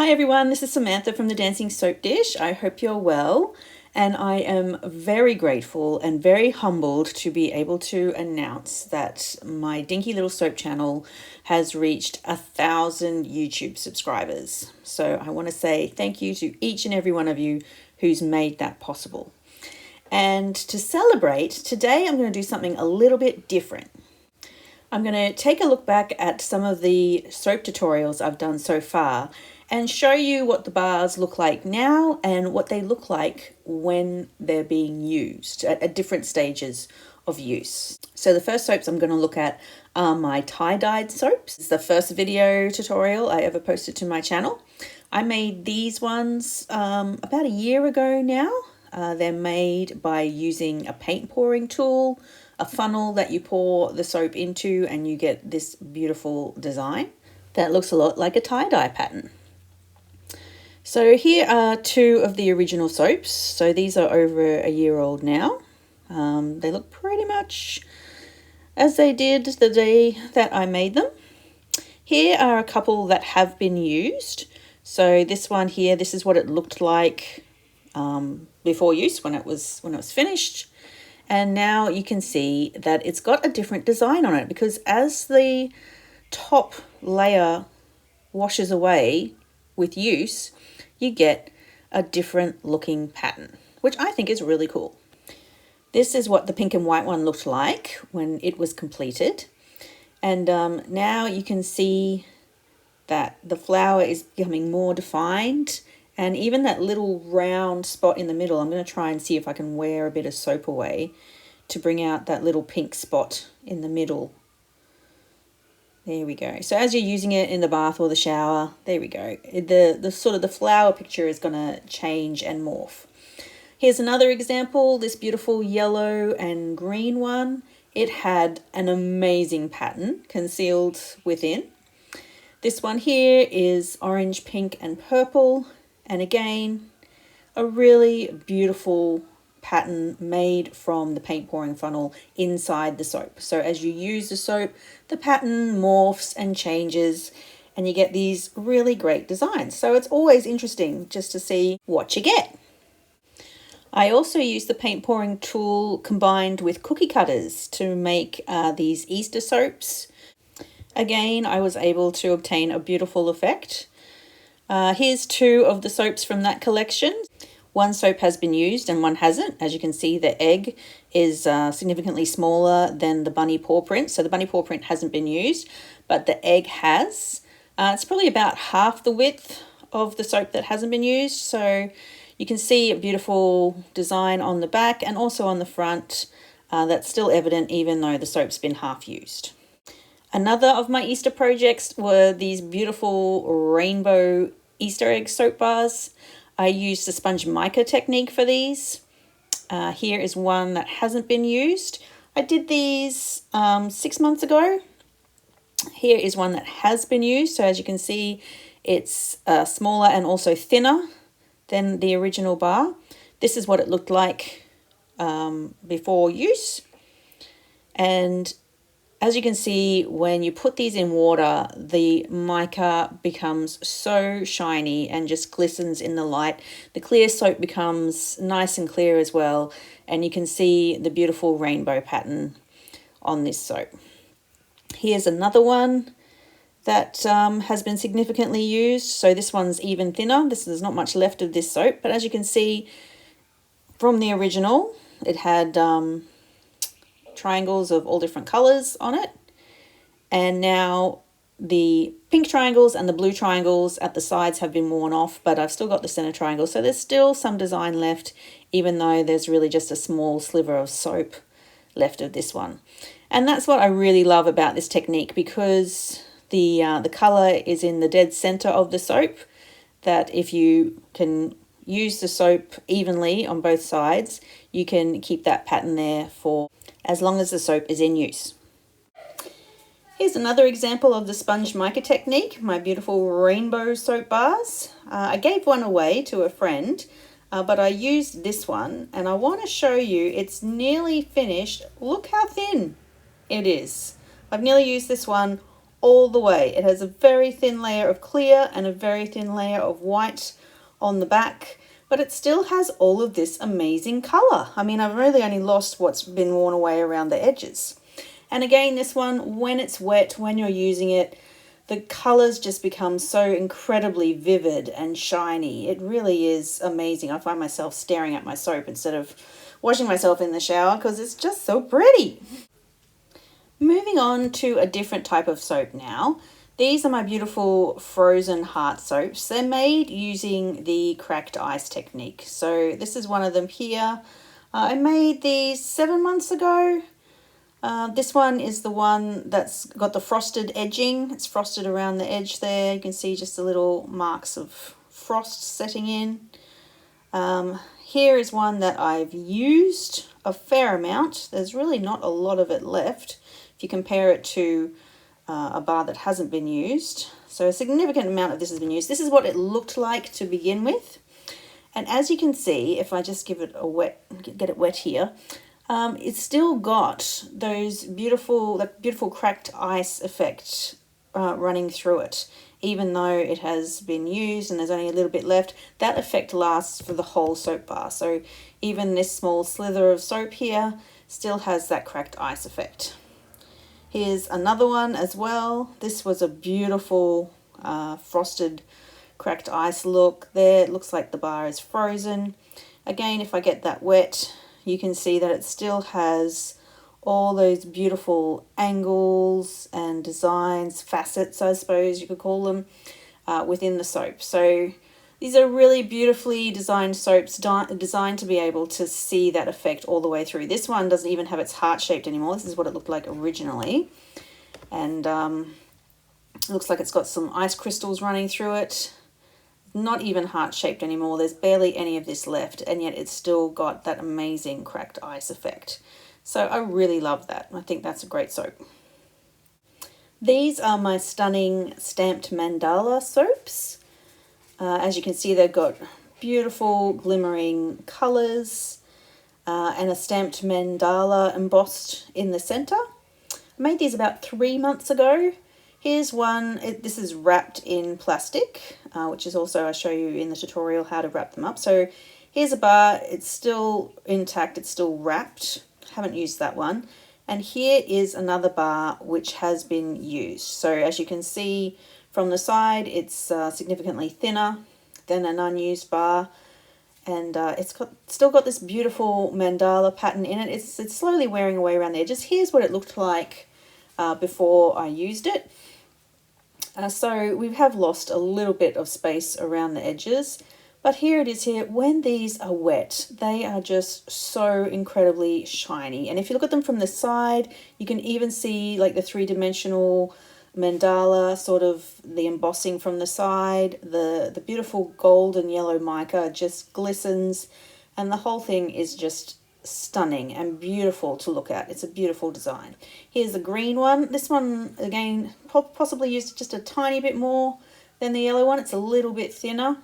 Hi everyone, this is Samantha from the Dancing Soap Dish. I hope you're well, and I am very grateful and very humbled to be able to announce that my dinky little soap channel has reached 1,000 YouTube subscribers. So I want to say thank you to each and every one of you who's made that possible. And to celebrate, today I'm going to do something a little bit different. I'm going to take a look back at some of the soap tutorials I've done so far and show you what the bars look like now and what they look like when they're being used at different stages of use. So the first soaps I'm going to look at are my tie-dyed soaps. It's the first video tutorial I ever posted to my channel. I made these ones about a year ago now. They're made by using a paint pouring tool, a funnel that you pour the soap into, and you get this beautiful design that looks a lot like a tie-dye pattern. So here are two of the original soaps. So these are over a year old now. They look pretty much as they did the day that I made them. Here are a couple that have been used. So this one here, this is what it looked like before use when it was finished. And now you can see that it's got a different design on it, because as the top layer washes away with use, you get a different looking pattern, which I think is really cool. This is what the pink and white one looked like when it was completed. And now you can see that the flower is becoming more defined, and even that little round spot in the middle, I'm going to try and see if I can wear a bit of soap away to bring out that little pink spot in the middle. There we go. So as you're using it in the bath or the shower, there we go. The sort of the flower picture is going to change and morph. Here's another example, this beautiful yellow and green one. It had an amazing pattern concealed within. This one here is orange, pink, and purple. And again, a really beautiful pattern made from the paint pouring funnel inside the soap. So as you use the soap, the pattern morphs and changes, and you get these really great designs. So it's always interesting just to see what you get. I also use the paint pouring tool combined with cookie cutters to make these Easter soaps. Again, I was able to obtain a beautiful effect. Here's two of the soaps from that collection. One soap has been used and one hasn't. As you can see, the egg is significantly smaller than the bunny paw print. So the bunny paw print hasn't been used, but the egg has. It's probably about half the width of the soap that hasn't been used. So you can see a beautiful design on the back and also on the front that's still evident even though the soap's been half used. Another of my Easter projects were these beautiful rainbow Easter egg soap bars. I used the sponge mica technique for these. Here is one that hasn't been used. I did these 6 months ago. Here is one that has been used. So as you can see, it's smaller and also thinner than the original bar. This is what it looked like before use. And as you can see, when you put these in water, the mica becomes so shiny and just glistens in the light. The clear soap becomes nice and clear as well, and you can see the beautiful rainbow pattern on this soap. Here's another one that has been significantly used. So this one's even thinner. There's not much left of this soap, but as you can see from the original, it had triangles of all different colors on it, and now the pink triangles and the blue triangles at the sides have been worn off, but I've still got the center triangle, so there's still some design left, even though there's really just a small sliver of soap left of this one. And that's what I really love about this technique, because the color is in the dead center of the soap, that if you can use the soap evenly on both sides, you can keep that pattern there for as long as the soap is in use. Here's another example of the sponge mica technique, my beautiful rainbow soap bars. I gave one away to a friend, but I used this one, and I want to show you it's nearly finished. Look how thin it is. I've nearly used this one all the way. It has a very thin layer of clear and a very thin layer of white on the back, but it still has all of this amazing color. I mean, I've really only lost what's been worn away around the edges. And again, this one, when it's wet, when you're using it, the colors just become so incredibly vivid and shiny. It really is amazing. I find myself staring at my soap instead of washing myself in the shower because it's just so pretty. Moving on to a different type of soap now. These are my beautiful frozen heart soaps. They're made using the cracked ice technique. So this is one of them here. I made these 7 months ago. This one is the one that's got the frosted edging. It's frosted around the edge there. You can see just the little marks of frost setting in. Here is one that I've used a fair amount. There's really not a lot of it left if you compare it to a bar that hasn't been used. So a significant amount of this has been used. This is what it looked like to begin with. And as you can see, if I just give it a wet, get it wet here, it's still got those beautiful cracked ice effect running through it. Even though it has been used and there's only a little bit left, that effect lasts for the whole soap bar. So even this small slither of soap here still has that cracked ice effect. Here's another one as well. This was a beautiful frosted cracked ice look there. It looks like the bar is frozen. Again, if I get that wet, you can see that it still has all those beautiful angles and designs, facets, I suppose you could call them, within the soap. So these are really beautifully designed soaps designed to be able to see that effect all the way through. This one doesn't even have its heart shaped anymore. This is what it looked like originally. And it looks like it's got some ice crystals running through it. Not even heart shaped anymore. There's barely any of this left, and yet it's still got that amazing cracked ice effect. So I really love that. I think that's a great soap. These are my stunning stamped mandala soaps. As you can see, they've got beautiful glimmering colors and a stamped mandala embossed in the center. I made these about 3 months ago. Here's one. This is wrapped in plastic, which is also, I show you in the tutorial how to wrap them up. So here's a bar. It's still intact. It's still wrapped. Haven't used that one. And here is another bar which has been used. So as you can see from the side, it's significantly thinner than an unused bar. And it's still got this beautiful mandala pattern in it. It's slowly wearing away around the edges. Here's what it looked like before I used it. So we have lost a little bit of space around the edges. But here it is here. When these are wet, they are just so incredibly shiny. And if you look at them from the side, you can even see like the three-dimensional mandala, sort of the embossing from the side. The beautiful gold and yellow mica just glistens. And the whole thing is just stunning and beautiful to look at. It's a beautiful design. Here's the green one. This one, again, possibly used just a tiny bit more than the yellow one. It's a little bit thinner.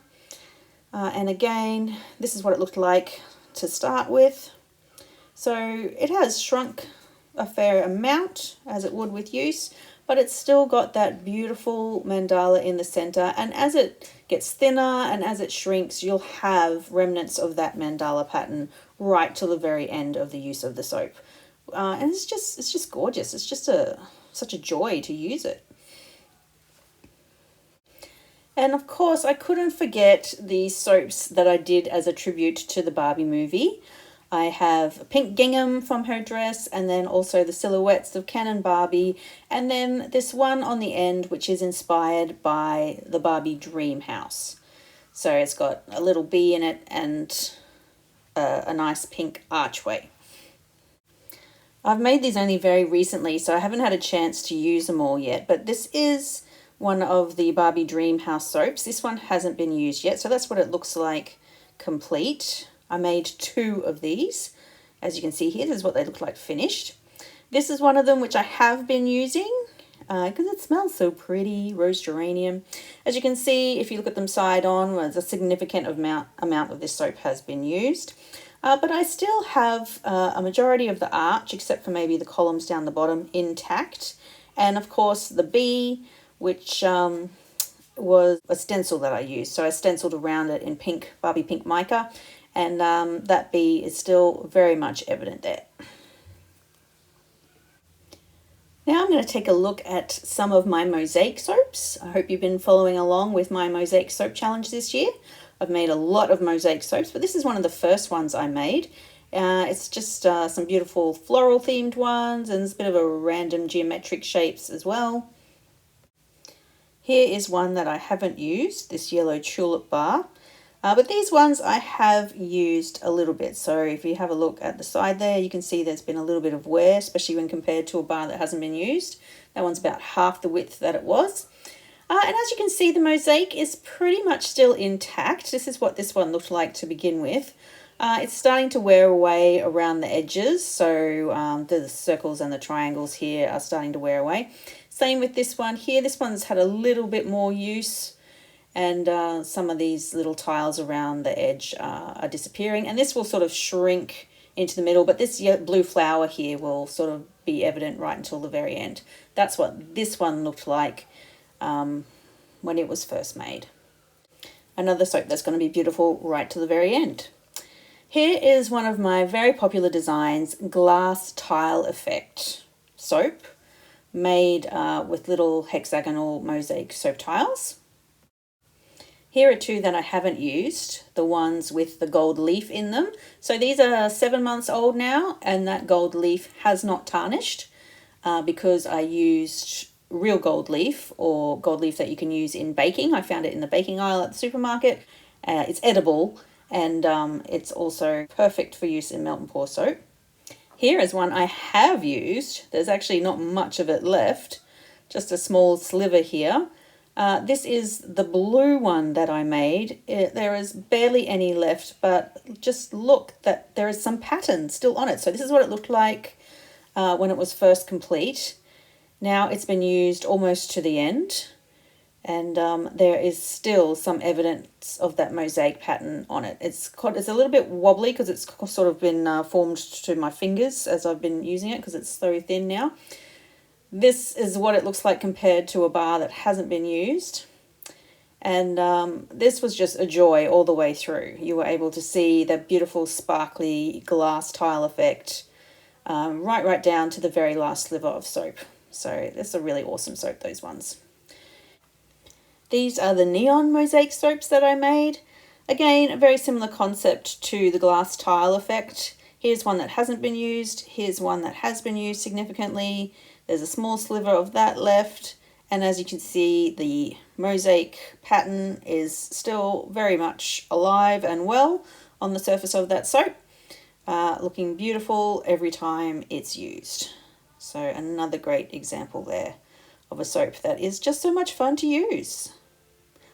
And again, this is what it looked like to start with. So it has shrunk a fair amount, as it would with use, but it's still got that beautiful mandala in the center. And as it gets thinner and as it shrinks, you'll have remnants of that mandala pattern right till the very end of the use of the soap. And it's just gorgeous. It's just such a joy to use it. And of course, I couldn't forget the soaps that I did as a tribute to the Barbie movie. I have Pink Gingham from her dress, and then also the silhouettes of Ken and Barbie, and then this one on the end, which is inspired by the Barbie dream house. So it's got a little bee in it and a nice pink archway. I've made these only very recently, so I haven't had a chance to use them all yet, but this is one of the Barbie Dream House soaps. This one hasn't been used yet, so that's what it looks like complete. I made 2 of these. As you can see here, this is what they look like finished. This is one of them which I have been using because it smells so pretty, rose geranium. As you can see, if you look at them side on, well, a significant amount of this soap has been used. But I still have a majority of the arch, except for maybe the columns down the bottom, intact. And of course the bee, which was a stencil that I used. So I stenciled around it in pink, Barbie pink mica, and that bee is still very much evident there. Now I'm going to take a look at some of my Mosaic soaps. I hope you've been following along with my Mosaic soap challenge this year. I've made a lot of Mosaic soaps, but this is one of the first ones I made. It's just some beautiful floral themed ones, and there's a bit of a random geometric shapes as well. Here is one that I haven't used, this yellow tulip bar. But these ones I have used a little bit. So if you have a look at the side there, you can see there's been a little bit of wear, especially when compared to a bar that hasn't been used. That one's about half the width that it was. And as you can see, the mosaic is pretty much still intact. This is what this one looked like to begin with. It's starting to wear away around the edges. So the circles and the triangles here are starting to wear away. Same with this one here. This one's had a little bit more use. And some of these little tiles around the edge are disappearing, and this will sort of shrink into the middle, but this blue flower here will sort of be evident right until the very end. That's what this one looked like when it was first made. Another soap that's going to be beautiful right to the very end. Here is one of my very popular designs, Glass Tile Effect soap, made with little hexagonal mosaic soap tiles. Here are two that I haven't used, the ones with the gold leaf in them. So these are 7 months old now, and that gold leaf has not tarnished because I used real gold leaf, or gold leaf that you can use in baking. I found it in the baking aisle at the supermarket. It's edible, and it's also perfect for use in melt and pour soap. Here is one I have used. There's actually not much of it left, just a small sliver here. This is the blue one that I made. There is barely any left, but just look that there is some pattern still on it. So this is what it looked like when it was first complete. Now it's been used almost to the end, and there is still some evidence of that mosaic pattern on it. It's a little bit wobbly because it's sort of been formed to my fingers as I've been using it because it's so thin now. This is what it looks like compared to a bar that hasn't been used. And this was just a joy all the way through. You were able to see the beautiful sparkly glass tile effect right down to the very last sliver of soap. So that's a really awesome soap, those ones. These are the neon mosaic soaps that I made. Again, a very similar concept to the glass tile effect. Here's one that hasn't been used. Here's one that has been used significantly. There's a small sliver of that left, and as you can see, the mosaic pattern is still very much alive and well on the surface of that soap, looking beautiful every time it's used. So another great example there of a soap that is just so much fun to use.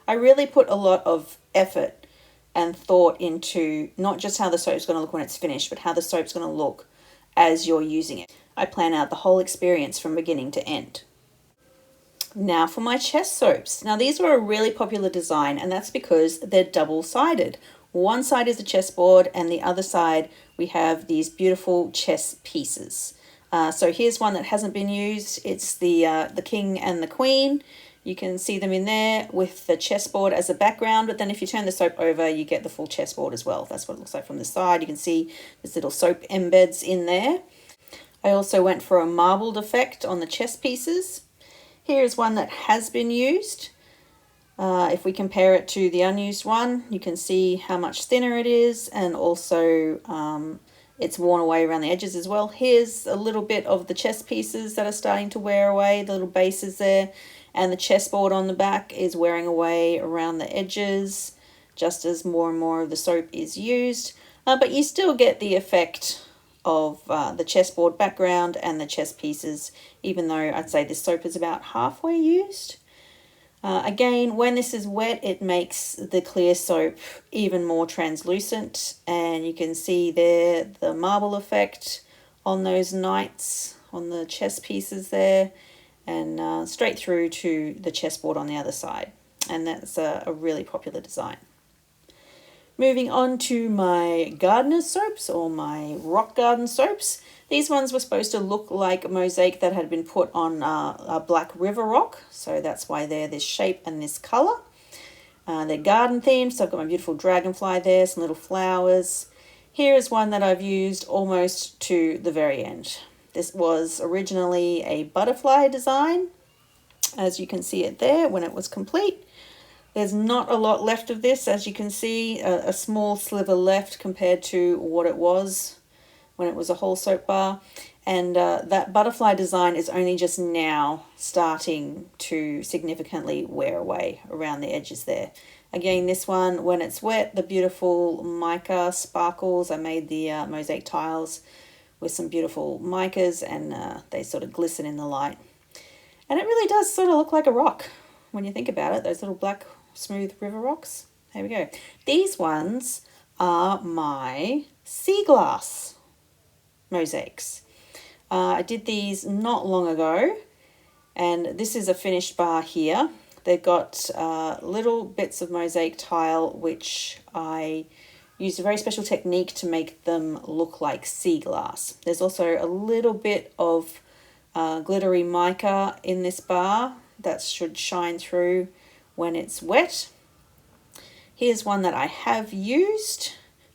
I really put a lot of effort and thought into not just how the soap's going to look when it's finished, but how the soap's going to look as you're using it. I plan out the whole experience from beginning to end. Now for my chest soaps. Now these were a really popular design, and that's because they're double-sided. One side is the chessboard, and the other side we have these beautiful chess pieces. So here's one that hasn't been used. It's the king and the queen. You can see them in there with the chessboard as a background, but then if you turn the soap over, you get the full chessboard as well. That's what it looks like from the side. You can see there's little soap embeds in there. I also went for a marbled effect on the chess pieces. Here's one that has been used. If we compare it to the unused one, you can see how much thinner it is, and also it's worn away around the edges as well. Here's a little bit of the chess pieces that are starting to wear away, the little bases there, and the chessboard on the back is wearing away around the edges, just as more and more of the soap is used. But you still get the effect of the chessboard background and the chess pieces, even though I'd say this soap is about halfway used. Again, when this is wet, it makes the clear soap even more translucent, and you can see there the marble effect on those knights, on the chess pieces there, and straight through to the chessboard on the other side. And that's a really popular design. Moving on to my gardener soaps, or my rock garden soaps. These ones were supposed to look like mosaic that had been put on a black river rock, so that's why they're this shape and this colour. They're garden themed, so I've got my beautiful dragonfly there, some little flowers. Here is one that I've used almost to the very end. This was originally a butterfly design, as you can see it there when it was complete. There's not a lot left of this, as you can see, a small sliver left compared to what it was when it was a whole soap bar. And that butterfly design is only just now starting to significantly wear away around the edges there. Again, this one, when it's wet, the beautiful mica sparkles. I made the mosaic tiles with some beautiful micas, and they sort of glisten in the light. And it really does sort of look like a rock when you think about it, those little black smooth river rocks. There we go. These ones are my sea glass mosaics. I did these not long ago, and this is a finished bar here. They've got little bits of mosaic tile which I used a very special technique to make them look like sea glass. There's also a little bit of glittery mica in this bar that should shine through when it's wet. Here's one that I have used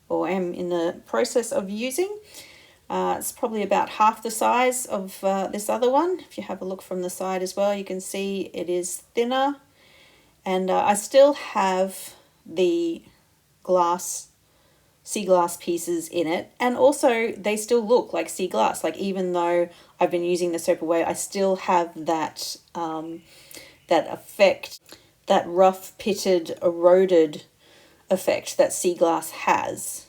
or am in the process of using. It's probably about half the size of this other one. If you have a look from the side as well, you can see it is thinner. And I still have the sea glass pieces in it, and also they still look like sea glass. Like, even though I've been using the soap away, I still have that that effect, that rough pitted eroded effect that sea glass has.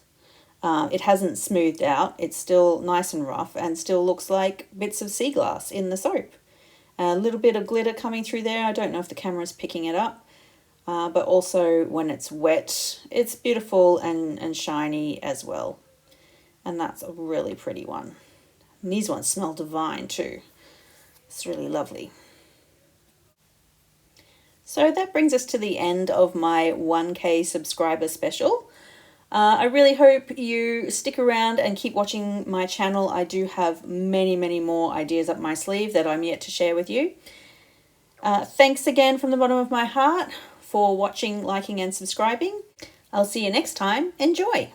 It hasn't smoothed out. It's still nice and rough and still looks like bits of sea glass in the soap. A little bit of glitter coming through there. I don't know if the camera's picking it up. But also when it's wet, it's beautiful and shiny as well. And that's a really pretty one. And these ones smell divine too. It's really lovely. So that brings us to the end of my 1K subscriber special. I really hope you stick around and keep watching my channel. I do have many, many more ideas up my sleeve that I'm yet to share with you. Thanks again from the bottom of my heart for watching, liking, and subscribing. I'll see you next time. Enjoy!